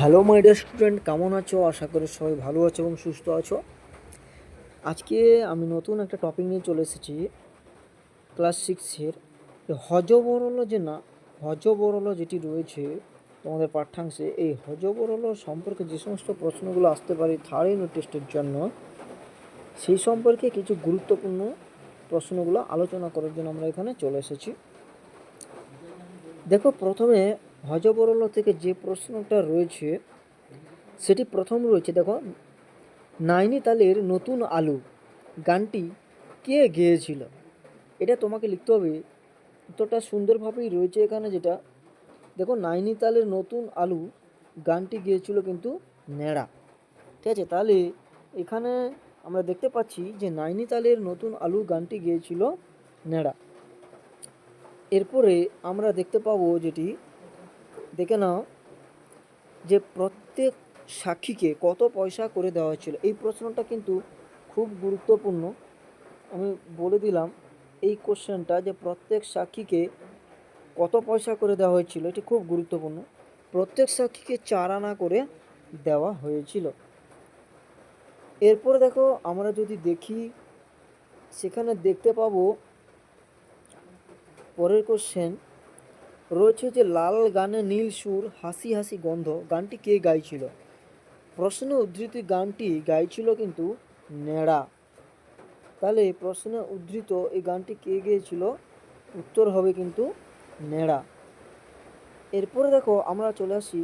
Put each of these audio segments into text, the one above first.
Hello my dear student, কেমন আছো? আশা করি সবাই ভালো আছো এবং সুস্থ আছো। আজকে আমি নতুন একটা টপিক নিয়ে চলে এসেছি ক্লাস সিক্সের হজবরল হজবরল যেটি রয়েছে তোমাদের পাঠ্যাংশে। এই হজবরল সম্পর্কে যে সমস্ত প্রশ্নগুলো আসতে পারে থার্ড ইউনিট টেস্টের জন্য, সেই সম্পর্কে কিছু গুরুত্বপূর্ণ প্রশ্নগুলো আলোচনা করার জন্য আমরা এখানে চলে এসেছি। দেখো, প্রথমে হজবরল থেকে যে প্রশ্নটা রয়েছে সেটি প্রথম রয়েছে। দেখো, নাইনিতালের নতুন আলু গানটি কে গেয়েছিল? এটা তোমাকে লিখতে হবে। উত্তরটা সুন্দরভাবেই রয়েছে এখানে, যেটা দেখো, নাইনিতালের নতুন আলু গানটি গেয়েছিল কিন্তু ন্যাড়া। ঠিক আছে, তাহলে এখানে আমরা দেখতে পাচ্ছি যে নাইনিতালের নতুন আলু গানটি গেয়েছিল ন্যাড়া। এরপরে আমরা দেখতে পাবো, যেটি দেখে নাও, যে প্রত্যেক সাক্ষীকে কত পয়সা করে দেওয়া হয়েছিল। এই প্রশ্নটা কিন্তু খুব গুরুত্বপূর্ণ। আমি বলে দিলাম এই কোশ্চেনটা, যে প্রত্যেক সাক্ষীকে কত পয়সা করে দেওয়া হয়েছিল, এটি খুব গুরুত্বপূর্ণ। প্রত্যেক সাক্ষীকে 4 আনা করে দেওয়া হয়েছিল। এরপরে দেখো, আমরা যদি দেখি সেখানে দেখতে পাবো পরের কোশ্চেন রয়েছে যে লাল গানে নীল সুর হাসি হাসি গন্ধ গানটি কে গাইছিল? প্রশ্ন উদ্ধৃতি গানটি গাইছিল কিন্তু ন্যাড়া। তাহলে প্রশ্নে উদ্ধৃত এই গানটি কে গেয়েছিল? উত্তর হবে কিন্তু ন্যাড়া। এরপরে দেখো, আমরা চলে আসি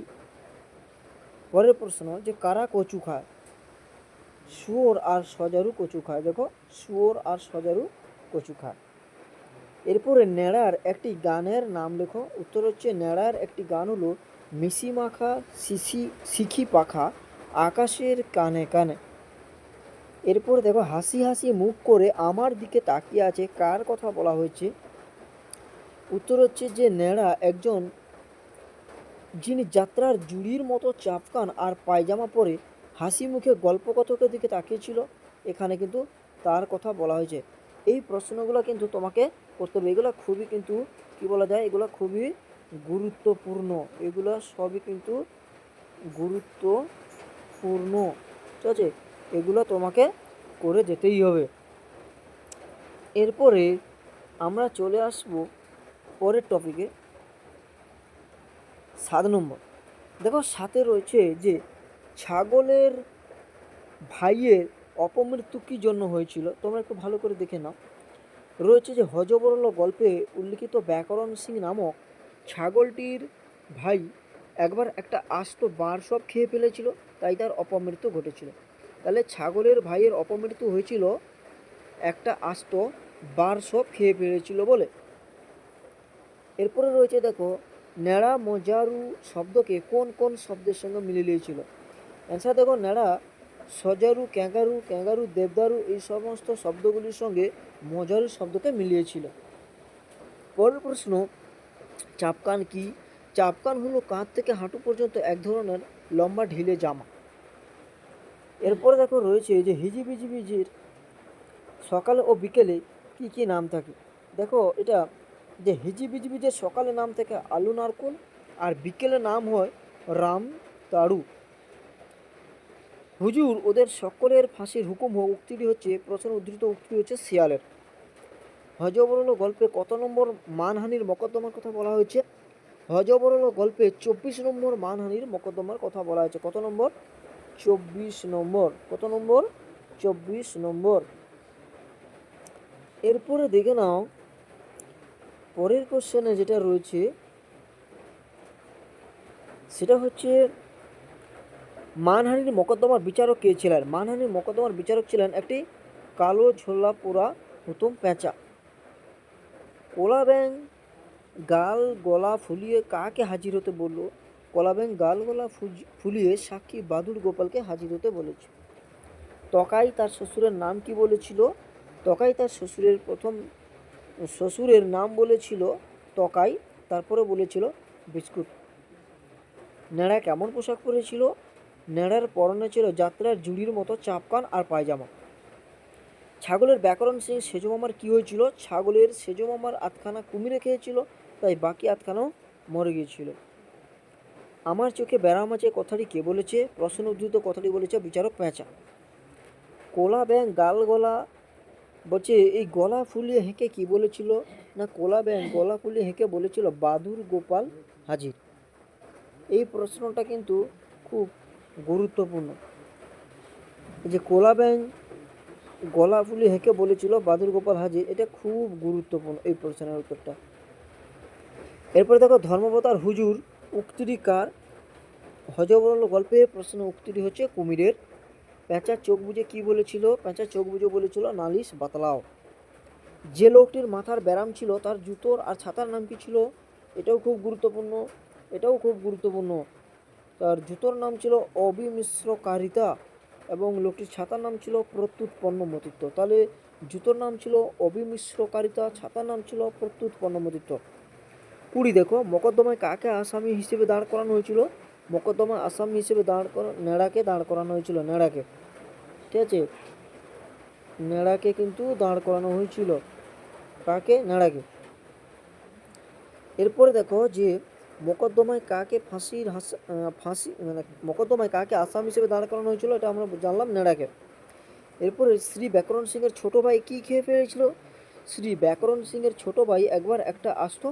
পরের প্রশ্ন, যে কারা কচু খায়? শুয়োর আর সজারু কচু খায়। দেখো, শুয়োর আর সজারু কচু খায়। এরপরে ন্যাড়ার একটি গানের নাম লেখো। উত্তর হচ্ছে ন্যাড়ার একটি গান হলো মিশি মাখা শিখি পাখা আকাশের কানে কানে। এরপর দেখো, হাসি হাসি মুখ করে আমার দিকে তাকিয়ে আছে, কার কথা বলা হয়েছে? উত্তর হচ্ছে যে ন্যাড়া একজন, যিনি যাত্রার জুড়ির মতো চাপকান আর পায়জামা পরে হাসি মুখে গল্পকথকের দিকে তাকিয়েছিল। এখানে কিন্তু তার কথা বলা হয়েছে। এই প্রশ্নগুলো কিন্তু তোমাকে করতে হবে। এগুলো খুবই কিন্তু কি বলা যায়, এগুলো খুবই গুরুত্বপূর্ণ। এগুলো সবই কিন্তু গুরুত্বপূর্ণ। ঠিক আছে, এগুলো তোমাকে করে যেতেই হবে। এরপরে আমরা চলে আসব পরের টপিকে, 7 নম্বর। দেখো, সাথে রয়েছে যে ছাগলের ভাইয়ের অপমৃত্যু কী জন্য হয়েছিল, তোমরা একটু ভালো করে দেখে নাও। রয়েছে যে হযবরল গল্পে উল্লিখিত ব্যাকরণ সিং নামক ছাগলটির ভাই একবার একটা আস্ত বার সব খেয়ে ফেলেছিল, তাই তার অপমৃত্যু ঘটেছিল। তাহলে ছাগলের ভাইয়ের অপমৃত্যু হয়েছিল একটা আস্ত বার সব খেয়ে ফেলেছিল বলে। এরপরে রয়েছে দেখো, ন্যাড়া মজারু শব্দকে কোন কোন শব্দের সঙ্গে মিলিয়ে নিয়েছিল? অ্যান্সার দেখো, ন্যাড়া সজারু, ক্যাঙ্গারু, ক্যাঙ্গারু দেবদারু এই সমস্ত শব্দগুলির সঙ্গে মজারু শব্দকে মিলিয়েছিল। পরের প্রশ্ন, চাপকান কি? চাপকান হলো কাঁধ থেকে হাঁটু পর্যন্ত এক ধরনের লম্বা ঢিলে জামা। এরপরে দেখো রয়েছে যে হিজিবিজিবিজির সকালে ও বিকেলে কি কি নাম থাকে? দেখো, এটা যে হিজিবিজিবিজের সকালে নাম থেকে আলু নারকুল, আর বিকেলে নাম হয় রাম তাড়ু। হুজুর ওদের সকলের ফাঁসির হুকুম হোক উক্তিটি হচ্ছে, প্রশ্ন উদ্ধৃত উক্তি হচ্ছে শিয়ালের। হযবরল গল্পে কত নম্বর মানহানির মকদ্দমার কথা বলা হয়েছে? হযবরল গল্পে 24 নম্বর মানহানির মকদ্দমার কথা বলা হয়েছে। কত নম্বর? 24 নম্বর। কত নম্বর? 24 নম্বর। এরপরে দেখে নাও পরের কোশ্চেনে যেটা রয়েছে, সেটা হচ্ছে মানহানির মকদ্দমার বিচারক কে ছিলেন? মানহানির মকদ্দমার বিচারক ছিলেন একটি কালো ঝোলা পোড়া হুতুম পেঁচা। কোলা ব্যাঙ গাল গলা ফুলিয়ে কাকে হাজির হতে বলল? কলা ব্যাঙ গাল গলা ফুলিয়ে সাক্ষী বাদুড় গোপালকে হাজির হতে বলেছে। তকাই তার শ্বশুরের নাম কি বলেছিল? তকাই তার শ্বশুরের নাম বলেছিল তকাই, তারপরে বলেছিল বিস্কুট। ন্যাড়া কেমন পোশাক পরেছিল? ন্যাড়ার পরনে ছিল যাত্রার জুড়ির মতো চাপকান আর পায়জামা। ছাগলের ব্যাকরণ সিং সেজো মামার কী হয়েছিল? ছাগলের সেজো মামার আধখানা কুমিরে খেয়েছিল, তাই বাকি আধখানাও মরে গিয়েছিল। আমার চোখে ব্যারাম আছে কথাটি কে বলেছে? প্রশ্ন উদ্ধৃত কথাটি বলেছে বিচারক পেঁচা। কোলা ব্যাঙ গাল গলা বলছে এই গলা ফুলিয়ে হেঁকে কি বলেছিল? না, কোলা ব্যাঙ গলা ফুলিয়ে হেঁকে বলেছিল বাদুর গোপাল হাজির। এই প্রশ্নটা কিন্তু খুব গুরুত্বপূর্ণ। এই যে কোলা ব্যাঙ গলা ফুলিয়ে হেঁকে বলেছিল বাদুর গোপাল হাজির, এটা খুব গুরুত্বপূর্ণ এই প্রশ্নের উত্তরটা। এরপরে দেখো ধর্মবতার হুজুর উক্তিটি কার? হযবরল গল্পের প্রশ্ন উক্তিটি হচ্ছে কুমিরের। পেঁচার চোখ বুজে কি বলেছিল? পেঁচার চোখ বুজে বলেছিল নালিশ বাতলাও। যে লোকটির মাথার ব্যারাম ছিল তার জুতোর আর ছাতার নাম কি ছিল? এটাও খুব গুরুত্বপূর্ণ। তার জুতোর নাম ছিল অবিমিশ্রকারিতা এবং লোকটির ছাতার নাম ছিল প্রত্যুৎপন্নমতিত্ব। তাহলে জুতোর নাম ছিল অবিমিশ্রকারিতা, ছাতার নাম ছিল প্রত্যুৎপন্নমতিত্ব। 20 দেখো মকদ্দমায় কাকে আসামি হিসেবে দাঁড় করানো হয়েছিল? মকদ্দমায় আসামি হিসেবে নেড়াকে দাঁড় করানো হয়েছিল। নেড়াকে, ঠিক আছে, নেড়াকে কিন্তু দাঁড় করানো হয়েছিল। কাকে? নেড়াকে। এরপরে দেখো যে মকদ্দমায় কাকে মকদ্দমায় কাকে আসামি হিসেবে দাঁড় করানো হয়েছিল? এটা আমরা জানলাম, নেড়াকে। এরপরে শ্রী ব্যাকরণ সিংয়ের ছোট ভাই কি খেয়ে ফেলেছিল? শ্রী ব্যাকরণ সিংয়ের ছোট ভাই একবার একটা আস্ত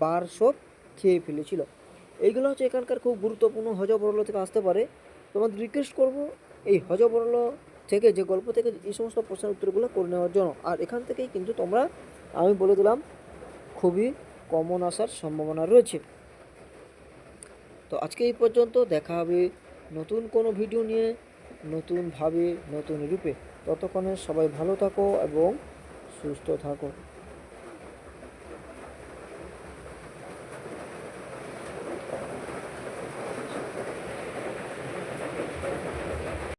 বারশোক খেয়ে ফেলেছিল। এইগুলো হচ্ছে এখানকার খুব গুরুত্বপূর্ণ, হযবরল থেকে আসতে পারে। তোমাদের রিকোয়েস্ট করবো এই হযবরল থেকে, যে গল্প থেকে এই সমস্ত প্রশ্নের উত্তরগুলো করে নেওয়ার জন্য। আর এখান থেকেই কিন্তু তোমরা, আমি বলে দিলাম, খুবই কমন আসার সম্ভাবনা রয়েছে। তো আজকে এই পর্যন্ত, দেখা হবে নতুন কোনো ভিডিও নিয়ে, নতুনভাবে, নতুন রূপে। ততক্ষণে সবাই ভালো থাকো এবং সুস্থ থাকো।